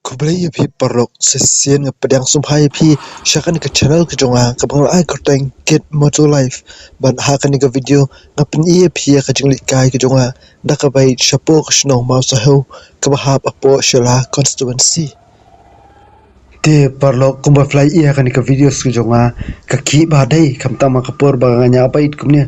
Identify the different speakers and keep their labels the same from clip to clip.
Speaker 1: Kubli phi parlok sesien nga pedang sumhai phi shakan ka channel ka jonga ka bang ai ka tang get moto life ban ha kan ka video nga pin ye phi ka jingli kai ka jonga da ka bai shapo ka shno ma sa ho ka ba hap apo shala constituency te parlok kumba fly ye kan ka videos ka jonga ka ki ba dai kam ta ma ka por ba nga nya bai kumne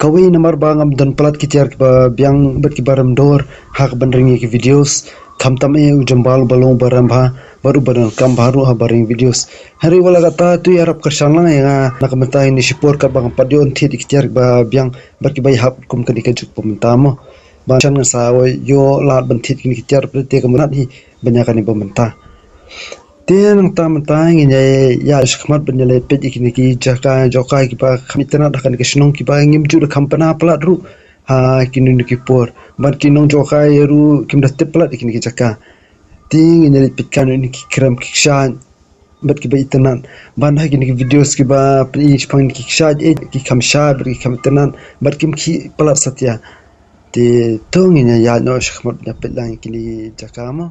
Speaker 1: kawi namar ba ngam dan plat ki tiar ba biang bet ki baram dor hak ban ringi ki videos tham tam e ujambal balong baram bha baru baran kam baru ha baring videos hari wala kata tu yarap ka sanglang nga nakamata ni sipor ka bang padion thi ki tiar ba biang bat ki bai hap kum ka dik juk pumta mo ba chan nga sa yo lat ban thi ki tiar pre te kamunat hi banya kan ni pumta Tiang tam tang ini ya sekhmat penyelai pet ikini ki jaka jokai ki pa khamitana dakan ki snong ki pa ngim ju kampana plat ru ha kini ki por ban kinong jokai ru kim datte plat ikini ki jaka ting ini pitkan ini ki kram ki shan bat ki bai tanan ban ha kini ki videos ki ba each point ki shad ki khamsha ki khamtanan bat kim ki plat satya te tong ini ya no sekhmat ya pet lang kini jaka mo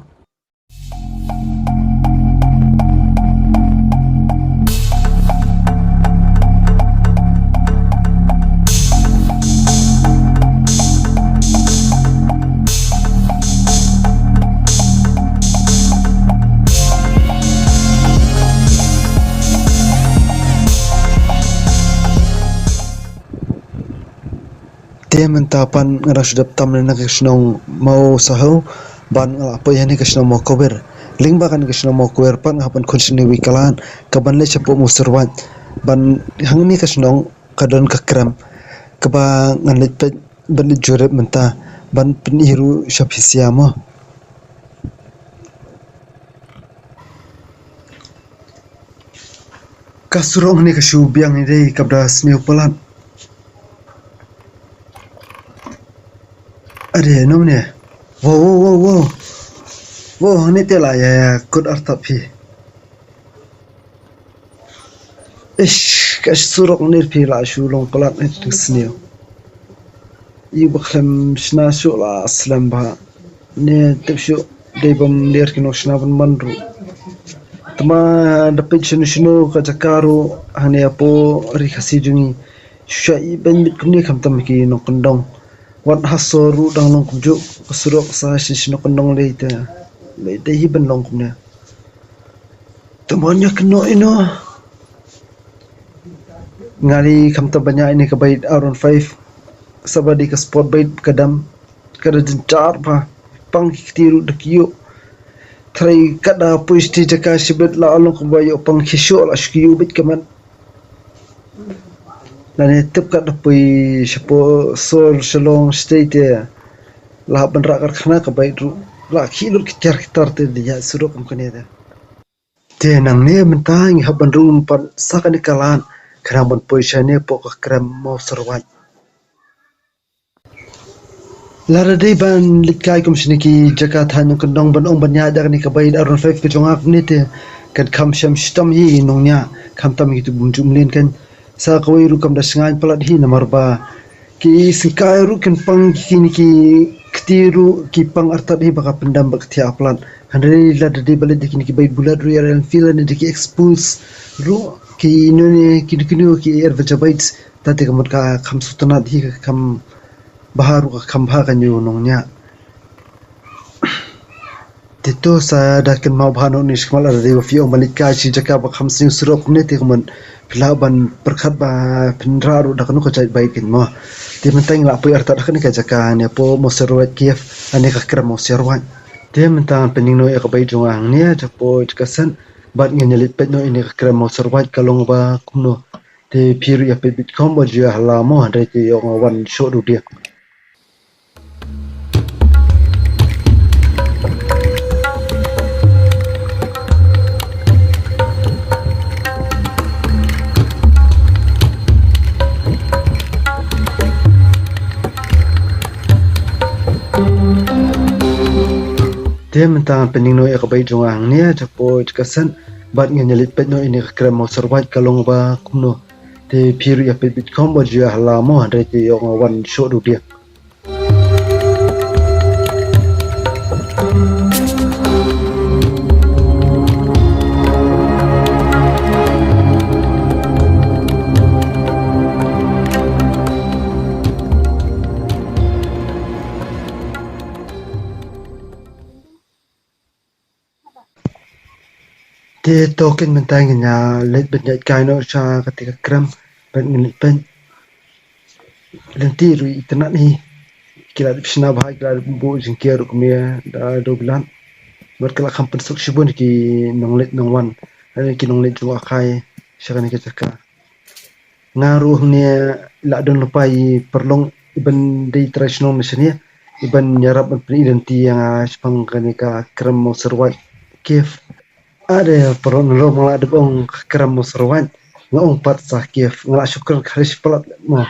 Speaker 1: Dia mentapan ngara sudah tamne na kisnong mau saho ban apa yani kisnong mau kober ling bakan kisnong mau kober pan hapan kunsini wikalan kaban le chapo musurwan ban hangni kisnong kadon kakram kaba ngalit pe ban jure menta ban peniru syapisiamo kasurong ni kasubiang ni dei kabda sniu pelan Ada nomnya. Wow, ini telah ya kod artapi. Kas surok nirpi la shulong pelat itu senior. Ibu khem shna shula aslam bah. Ne tepshu debam liar kino shna ban manru. Tama dapat shnu kajakaru hane apo rikasi jungi. Shai ben bit kumni kam tam ki no kondong. Wat hasoru dang long kumjuk surok sa shisno kondong leite hi ben long kumnya temannya keno ino ngari kam ta banyak ini ke bait around 5 sabadi ke sport bait kadam kada jencar pa pang kitiru dekiyo trai kada puisti jaka sibet la along kumbayo pang hisyo la shkiyo bit kaman dan tip kat dapui siapa sol selong state lah benrak kerana kebaik ru lah kilur kitar te dia suruh kumkene dah te nang ne mentang haban rum pan sakani kalan kerana ban posisione pok kram mau serwat lara dei ban likai kum siniki jakarta nyong kendong ban ong banya dak ni kebaik arun 5 kejongak ni te kan kam syam stam yi nongnya kam tam gitu bunjum len kan sa kawai rukam da sengai pelat hi namar ba ki sikai rukan pang kini ki ketiru ki pang artat hi baka pendam bak tia pelat handai la de bale de kini ki bait bulat ru yaran filan de ki expose ru ki inone ki ki er vajabait tate kamut ka kham sutana hi kam baharu ka kham bha kan yu nongnya Tito sa dakin mau bahano ni shkmal ada dewa fi ong malika si jaka bak hamsin surok ne te kuman pilaban perkhat ba pinraru dakan ko jai baikin mo te mentang la pu arta dakan ka jaka ne po moserwat kief ane ka kram moserwat te mentang pening no e ka bai jong ne japo jkasan bat nge nyelit pet no ine ka kram moserwat kalong ba kumno te piru ya pet bitcom bo jia hala mo hande te ong wan show du dia Dia mentang pening no ka bai jong ang ne japo jkasan bat nge nyelit pet no ine ka kram mo serwat kalong ba kumno te piru ya pet bitcom bo jia hala mo hande te ong wan show du dia Te token mentangnya let banyak kaino sa ketika kram ban ngelit ban lenti ru internet ni kila pisna bahai kila bu jingkiar kumia da do bilan berkala kampen sok shibun ki nonglet nongwan ki nonglet ju akai syakani ketaka ngaruh ni la don lupai perlong iban di tradisional mesyania iban nyarap identiti yang sepang kanika kram mo serwat kif ada perlu nelo mula ada bong kram mo serwat ngong pat sa kif ngala syukur khalis pelat mo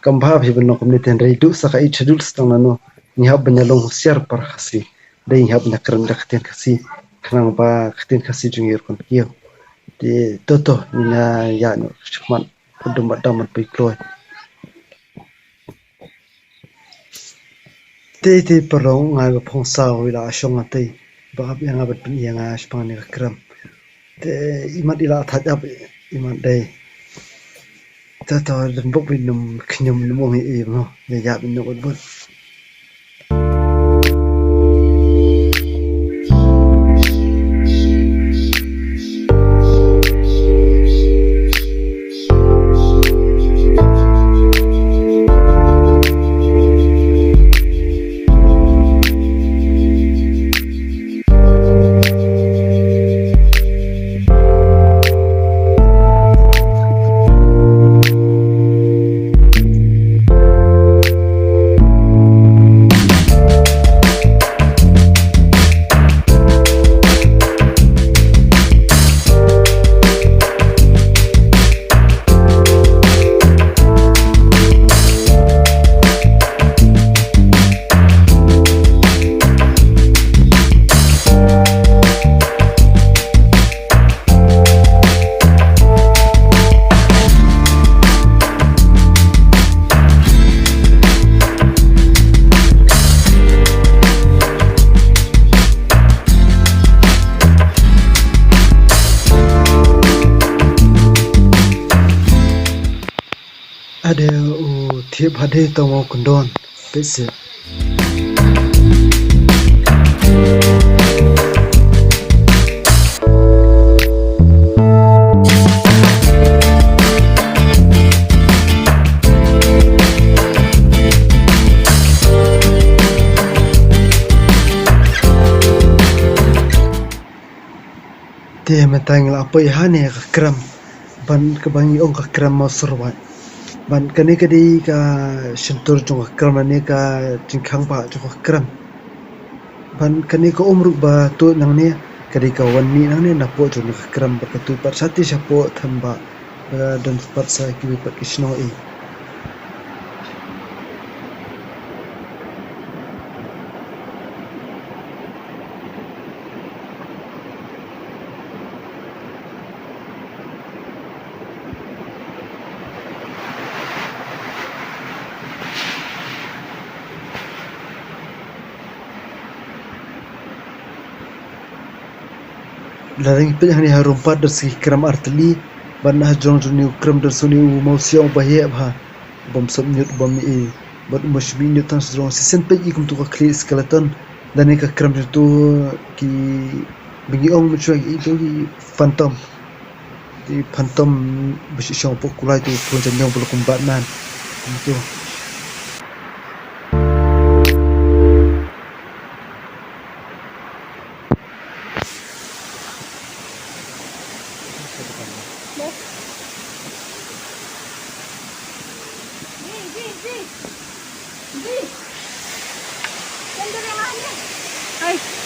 Speaker 1: kambha bi benno community redu saka i schedule stang nano nyab banyalong siar par khasi dai nyab na kram dak ten khasi khnang ba khten khasi jungir kon kiyo di toto nya ya no chman udum badam pi kloy te perlu ngal phong sa wila shong ate ba yang abat pin yang aspang ni kram te imat ila thajab imat dai Tata dan bok binum kenyum lumong no ya binum bot. Ada tiap hari tamu kondon besi. Dia mentang apa ya ni kram ban kebangi ong kram mau serwat. Ban kani kadi ka sentur jong kram ni ka jingkang ba jong kram ban kani ka umru ba tu nang ni kadi ka wan mi nang ni na po jong kram ba ka tu par sati sapo thamba dan par sa ki pa kisno i Laring pe hani harum pad der si kram artli ban ha jong jong ni kram der suni u mausiong ba he ba bom som nyut bom e bot mushbi ni tan jong si sen pe ikum tu ka clear skeleton dan ka kram tu ki bigi ong mu chwa i tu phantom di phantom bisi shong po kulai tu pun janyong bol kum batman tu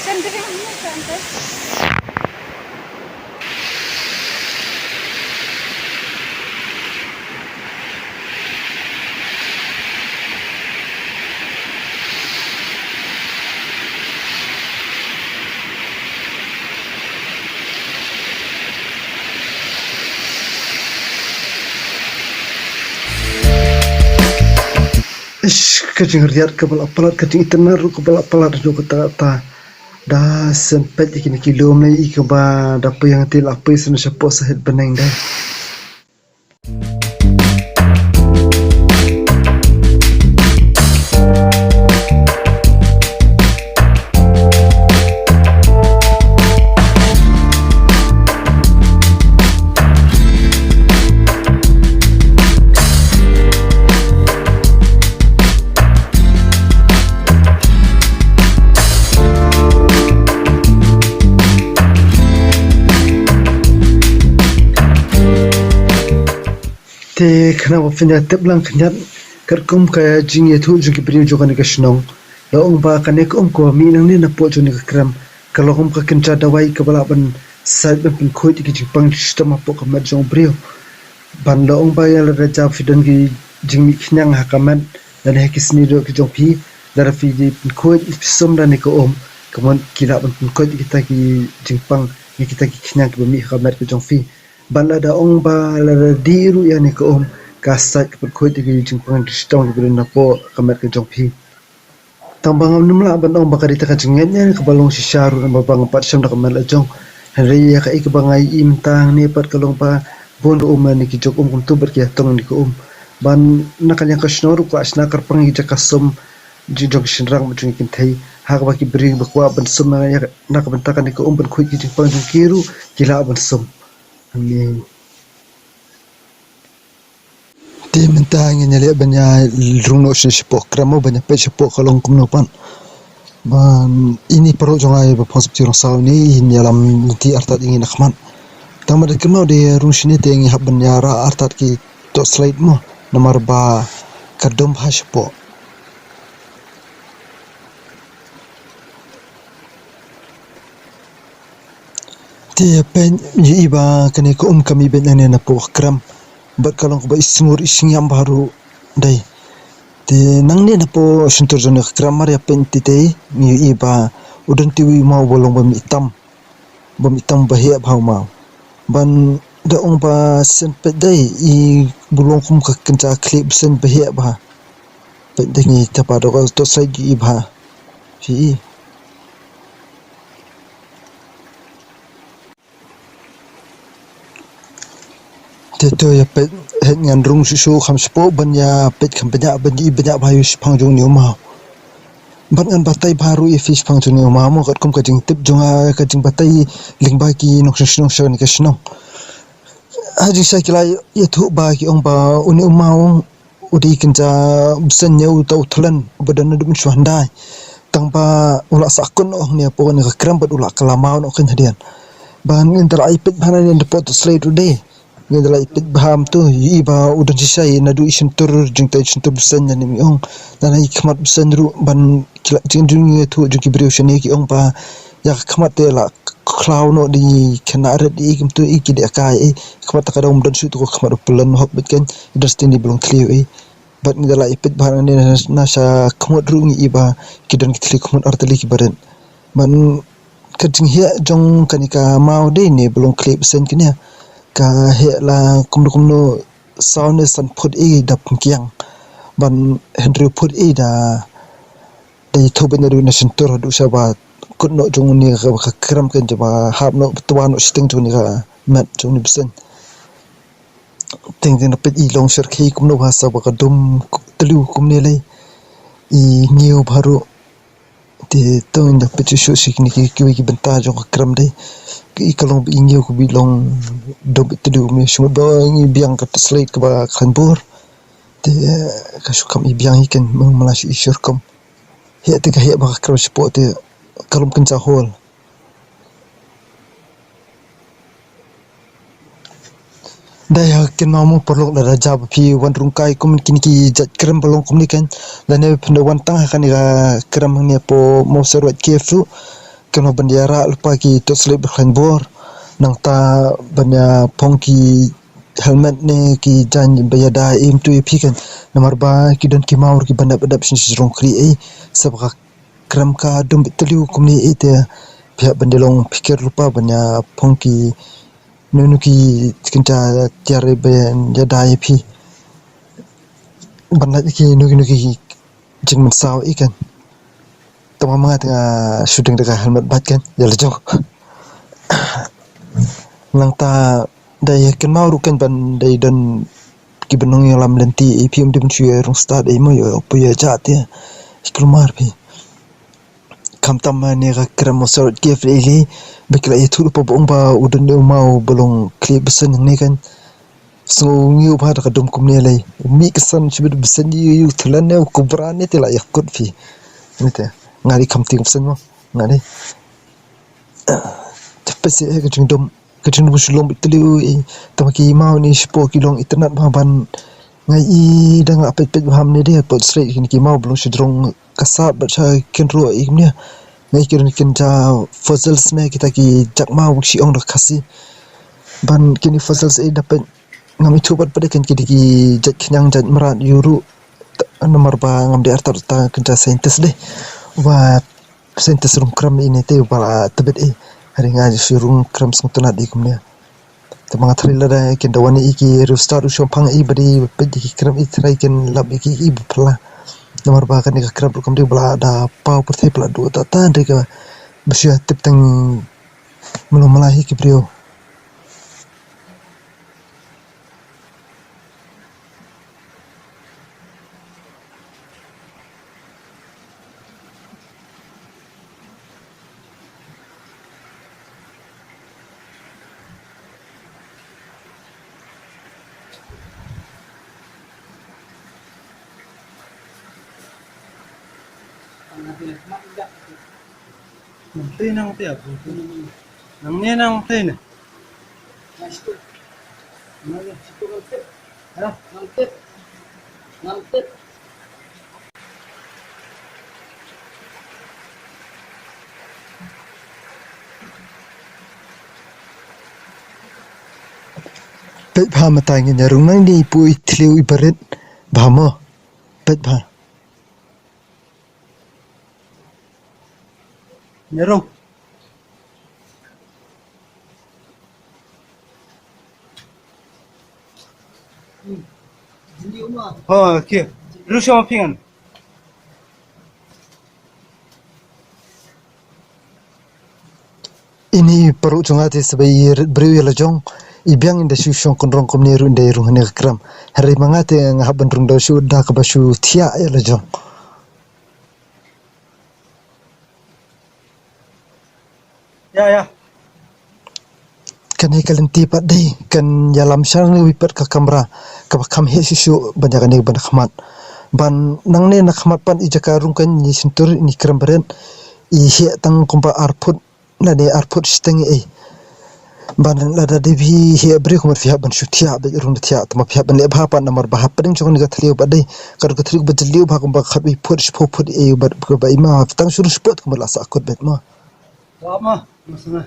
Speaker 2: Senderangannya santai.
Speaker 1: Kajing riat kepala pelat kajing tenar kepala pelat do kata dah sempet ikini kilo mai ikba dapa yang til apa sunu sepo sahet beneng dah te kenapa penyatap lang kenyat kerkum kaya jing itu juga beri juga ni kesenong la ong ba kan ek ko mi nang ni na po juni kram kalau ong ka kenca dawai ke balaban sai ben pun khoi ki jing pang sistem apo ka mat jong brio ban la ong ba ya la ja fidan ki jing mi knyang hakamat dan hekisni do ki jong pi dar fi di pun khoi som dan ko om kemudian kila ben pun khoi kita ki jing pang ni kita ki knyang ki mi hakamat ki jong fi ban la da ong ba la diru ya ni ko om kasat pun khoi ki jing pang sistem ki na po kamat ki jong pi tambang numla ban ong bakari ta kajingen ya ke balong si syaru na babang pat syam dak mal ajong hari ya ka ikbangai imtang ni pat kalong pa bondo umani ki jok kum tu ber ki tong ni ko ban nakanya ka snoru ko asna kar pang ija kasum ji jok shinrang mu kin thai ha ba ki bring ba kwa ban sum na ya nak ban ta kan ni ko ban khoi ki jing pang jing kiru kila ban sum amin ti mentang nyale banya runo shispo kramo banya pe shispo kalong kumno pan ban ini perlu jongai ba positif rasa ni in dalam ti artat ingin akhman tamad kemau de rushini te ngi habban yara artat ki to slide mo nomor ba kadom haspo ti pen yi ba kani ko kami ben na po kram bat kalong ba ismur isingyam baru dai te nang ni na po suntur jone kramar ya penti te mi iba udan tiwi mau bolong ba mitam ba he bhaw mau ban da ong ba sen pe dai I bulong kum ka kenca klip sen ba he ba pe dai ni tapa do to sai gi ba fi Teto ya pet het ngan rung susu kham spo ban ya pet kham banya ban I banya bhayu phang jong ni ma ban an batai baru I fish phang jong ni ma mo kat kum ka jing tip jonga ka jing batai lingba ki nok shno shno ni ka shno haji sa kila ya thu ba ki ong ba uni umau udi kinja sen nyau tau thlan badan dum shwandai tang ba ula sakun oh ni po ni ka kram bat ula kalamau no kan hadian ban inter ipet bhanan in the pot slate today ni dalai pit baham tu iba udan sisai na du isentur jing tai sentur besen ni mi ong dan ai khmat besen ru ban jing jing tu jing ki breu shani ki ong pa ya khmat te la klau no di kenar di kim tu I ki de kai khmat ta kadom dan su tu khmat plan hok bitken industry ni belum clear bat ni dalai pit baham ni na sa khmat ru ni iba ki dan ki khmat artali ki baran man kajing hia jong kanika mau de ni belum clear besen kini ka he la kumno sound san put dap kyang ban henry put da dai thoben ru na sentur du sabat kunno jong ni ka kram kan jaba hab no tuan sting tu ni ka mat jong ni besen ting din pet I long shir khi kumno bahasa ba ka dum tlu kumne lai I new baru te tong da pet shu sikni ki benta jong kram dai ki kalong ingyo ko bilong dob itu mi semua ngi biang ka slate ka ba khanbor te ka sukam I biang ikan malashi isyurkom he te ka he ba kram spot te kalom kenca hol daya ken mamu perlu la raja pi wan rungkai kum kiniki jat kram balong kum ni kan lane pende wan tang kan ga kram ni po mo serwat kefu kena bendera lupa ki to slip khanbor nang ta banya pongki helmet ne ki jan bayada im tu pi kan nomor ba ki don ki maur ki banda badap sin rong kri sabka kram ka dum bitliu kumni te pihak bendelong pikir lupa banya pongki nunu ki kinta tiare ben jada pi banda ki nuki jing men saw ikan tama mga tengah shooting dekat helmet bat kan jala jauh lang ta dai ken mau rukan ban dai dan ki benong yang lam lenti ipim dim chue rong start mo yo puya jat ya keluar pi kam tam ne ga kram mosor ke freli bekla itu po bong ba udan de mau bolong klip besen ni kan so ngiu ba da dum kum ne lai mi kesan chibid besen yu thlan ne kubra ne tela yakut fi ni te ngari kam ting sen mo ngari tapi sih ke jing dom Kecil busulong bitliu tamaki mau ni 10 kilong internet ban ngai dang apet pet ham ni dia pot straight kini mau belum sedrong kasap baca ken ro iknya ngai ken ja fossils ne kita ki jak mau si ong dak kasi ban kini fossils dapat ngami tubat pada ken kidi ki jat kenyang jat merat yuru nomor ba ngam di artar ta kerja saintis deh wa saintis rum kram ini te bala tebet hari ngaji surung kram sung tunat di kumnya tamang thriller da ken dawani iki restart usho phang bari pedi kram trai ken lab iki bupla nomor ba kan ka kram kum di bala da pau perthe bala do ta tan de ka besya tip tang mulum malahi ki brio
Speaker 3: Nanti nang tiap, nangnya nang tin. Nangtip.
Speaker 1: pet bha matai ngi rung nang ni pui thliu ibaret bhamo pet bha
Speaker 3: Nyerung. Oh, okay. Lu sama pingan.
Speaker 1: ini perut jongati sebai brio la jong ibiang inda shu shong konrong komni ru inda ru hne kram hari mangate ngah bandrung da shu da ka bashu thia la jong
Speaker 3: Ya.
Speaker 1: kan he kalenti pat dei kan yalam shang ni wipat ka kamera ka kham he shu banjakan ni ban khmat ban nangne na khmat pan ijaka rung kan ni sintur ni kram beren I he tang kompa arput na ne arput steng ban la da de bi he bre ko fi ban shu thia be rung thia tama fi ban le bha pa namar bha pring chong ni ga thliu ba dei kar ko thliu ba jliu bha ko ba khabi phut phut ba ko ba ima tang shuru spot ko la sa kot bet ma
Speaker 3: Lama, masana.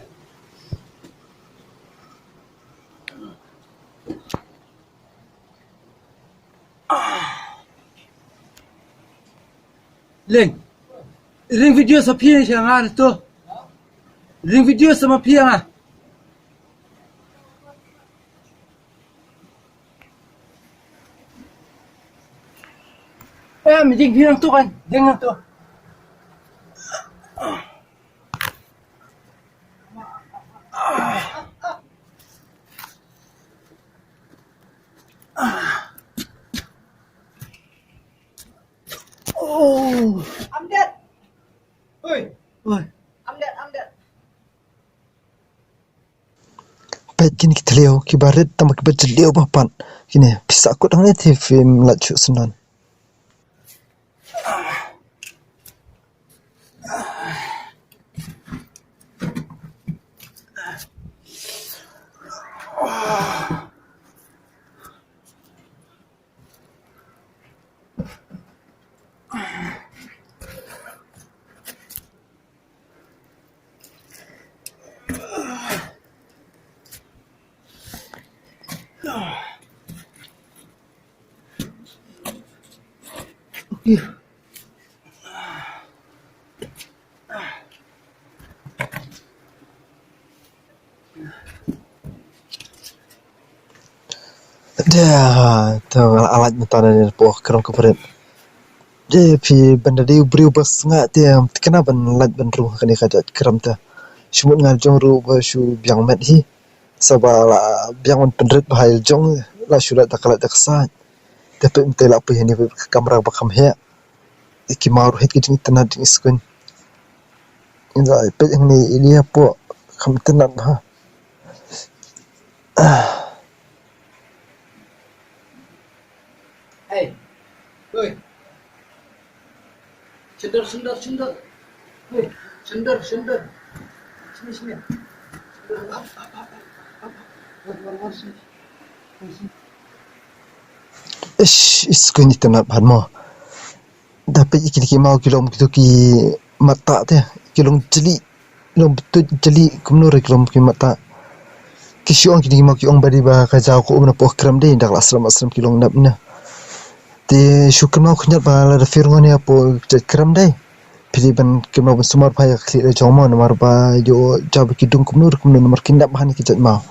Speaker 3: Ring video sa piang siya nga to. Ring video sa mapiang ah. Mijing piang to kan, dengan to. Oh,
Speaker 2: I'm dead.
Speaker 3: oi.
Speaker 2: I'm dead.
Speaker 1: pet kini ki thliu ki baret tamak ba jliu ba pan kini pisa ko dang ne thi film la chu sunan dia to alat metana ni po kram ko pret je phi banda de briu bas nga te kena ban lat ban ru kani ka kram ta shmut ngal jong ru ba shu byang met hi sabala byang on pendret bahai jong la shulat takala taksa te pe te la pe ni kamera ba kham he ki maur het ki jing tanat jing skun inda pe ni ilia po kham tanat ha
Speaker 3: Hey, oi. Cender. Hey, cender. Sini.
Speaker 1: Isku ni tenat ban mo. Dapat iki mau kilom gitu ki mata teh kilom jeli kilom betul jeli kumnur kilom ki mata kisiong kini mau kiong bari ba ka jau ko na program deh dak asram kilong nap na te syukur mau knyat ba la firngon ya po kram deh pilih ban kemau sumar pa ya kli jomo nomor ba yo jab kidung kumnur nomor kindap han ki jat mau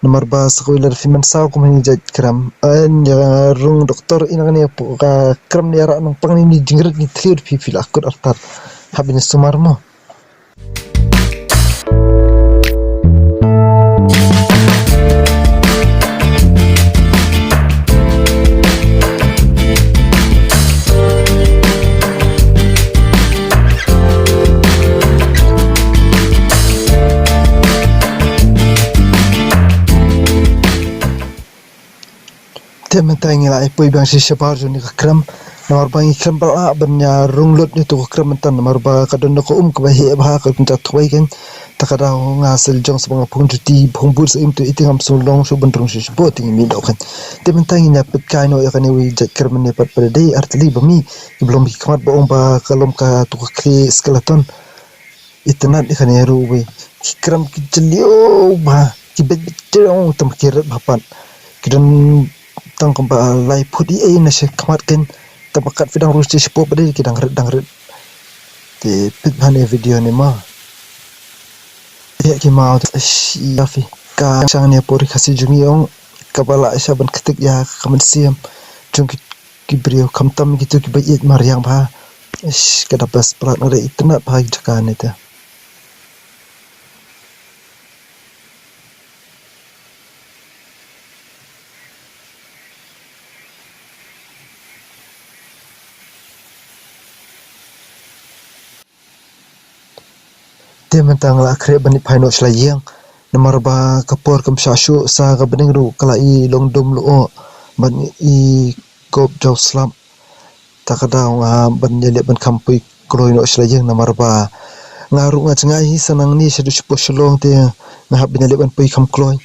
Speaker 1: nomor ba sekolah firman saw ko mani jat kram an ya rung doktor ina ne po ka kram ne ra nang pang ni jingret ni clear pi fil akut artar habin sumar mo Teman-teman yang lain pun bangsa sebar joni kram nomor bang kram ba banya runglot ni tu kram tan nomor ba kadon ko ke bahi ba ka kunta thoi kan takada ngasil jong sebang pung juti bhumbur sim tu itingam sulong su bentrung su boting mi dokan teman-teman nya pet kai no yakani wi jat kram ne pat pada dei artli bami belum hikmat ba ba kalom ka tu kri skeleton itnat ikani ru wi kram ki jelio ba ki bet jong tam kirat bapan kidon tang kompa lai pudi na se khamat ken tabakat vidang rusti sepo bade ki dang red te pit bhane video ni ma ya ki ma ya fi ka sang ne pori khasi jungi ong kabala isa ban khatik ya kaman siam jung ki brio khamtam gitu ki bayit mariang ba kada bas prat ngare itna bhai jaka ne ta te mentang la kre bani phaino slayeng nomor ba kapor kam sashu sa ga bening ru kala I long dum lo ban I kop jaw slam takada nga ban yele ban kampui kloi no slayeng nomor ba ngaru nga chngai sanang ni sedu sipo shlong te nga bin yele ban pui kam kloi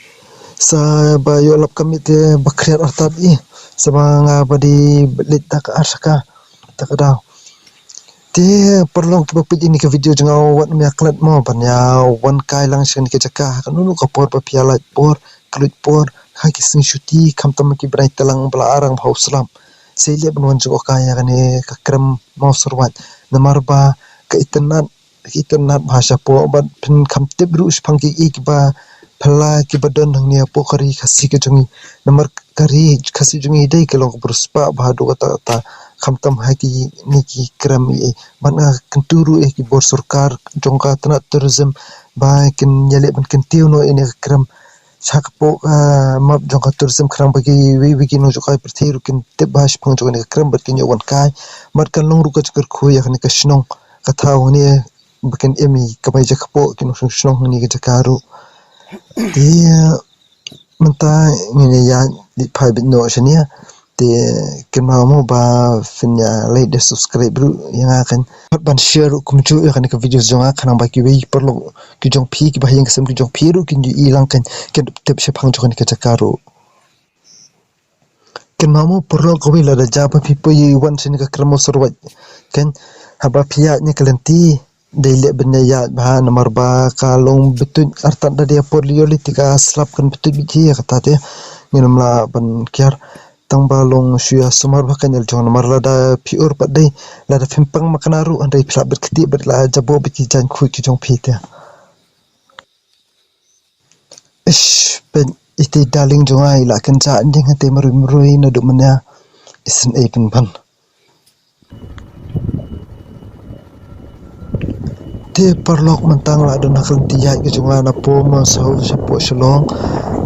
Speaker 1: sa ba yo lap kamit te bakriat artat I sama nga badi lit tak arsaka takada te perlu bapit ini ke video jengau wat mi aklat mo banya wan kai lang sen ke jaka kanunu kapor pa piala por klut por ha ki sing shuti kam tam ki brai talang bala arang bhau slam seile ban wan jo kaya kane kakram mau surwat namar ba ka itnat bhasha po ban pin kam tibru spang ki ik ba phla ki badon hangnia po kari khasi ke jungi namar kari khasi jungi dei ke long bruspa bhadu ta khamtam haki niki kram I bana kenturu ki bor sarkar jongka tana tourism ba kin yale ban kentiu no ini kram sakpo map jongka tourism kram bagi wi ki no jokai perthiru kin tebas phang jongni kram bat kin yawan kai mat kan long ruka chkar khoya khani ka shnong katha hone bakin emi kabai jakpo kin shnong ni ka jakaru dia menta ngene ya di phai bit no shania te kena mo ba finya like dan subscribe bro yang akan ban share kumcu akan ke video jonga kanang baki wi perlu ki jong phi ki bahayang kesem ki jong phi ru kin ju ilang kan ken tep se phang jong ke jakaro ken mamo perlu ko wi la da jaba phi pui wan sin ka kramo surwat kan haba phia ni kalenti daile benya ba nomor ba kalong betut artat da dia poliolitika slap kan betut biji kata te nginamla ban kiar tang balong suya sumar bahkan el jong nomor lada piur padai lada fimpang makanaru andai pila berketi berla jabo biki jan khu ki jong phita ben ite darling jongai la kan ja anding hate marui na du manya isin e pen ban te perlok mentang la don nakal tiya ki jonga na po ma so sepo shlong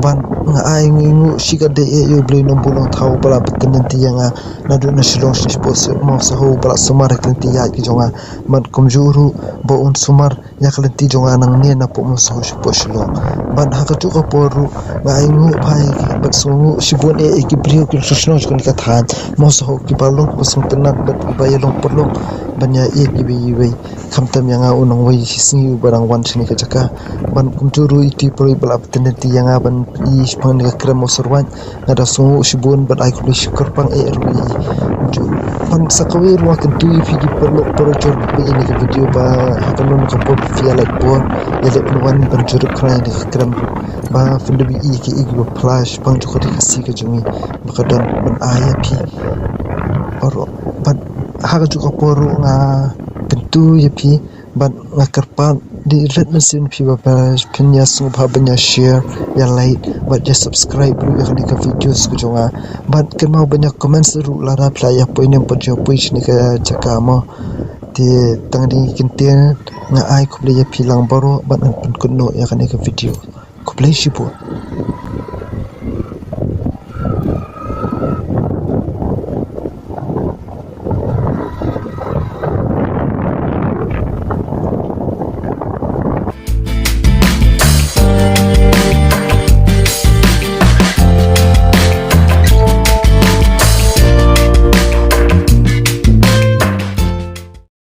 Speaker 1: ban nga ai ngu siga de e yo blui nom bulong thau bala betin tiyanga na du na shlong sepo mo so ho bala sumar kan tiya ki jonga man komjuru bo un sumar ya kan ti jonga nang ne na po mo so sepo shlong ban ha ka tu ko poru nga ai ngu phai ki bat sungu sibon e ki brio ki susno ko ka than mo so ki balong ko sung tanak bat bayalong perlong banya gibe khamtam yanga unong wai singi barang wan sini ka jaka ban kumturu iti poi bal opportunity yanga ban i spang ni kram osorwan ngada sungu shibun ban ai kuli syukur pang rui ban sakawi ruwa kentu figi perlu jor ini ke video ba hakan ko pop via like bo ya le wan ban jor krai ni kram ba fundu bi ki iglo flash pang joko di kasi ke jumi bakadon ban aya pi oro ban haka juga poro nga tentu ya pi ban ngakarpan di red mesin pi bapa pinya sung banya share ya like ban ya subscribe lu ya ka videos ko jonga ban kan mau banyak komen seru lara playa poin yang pojo ni ka cakamo di tang di kintian nga ai ko ya pi lang baro ban an kunno ya ka video ko play shipo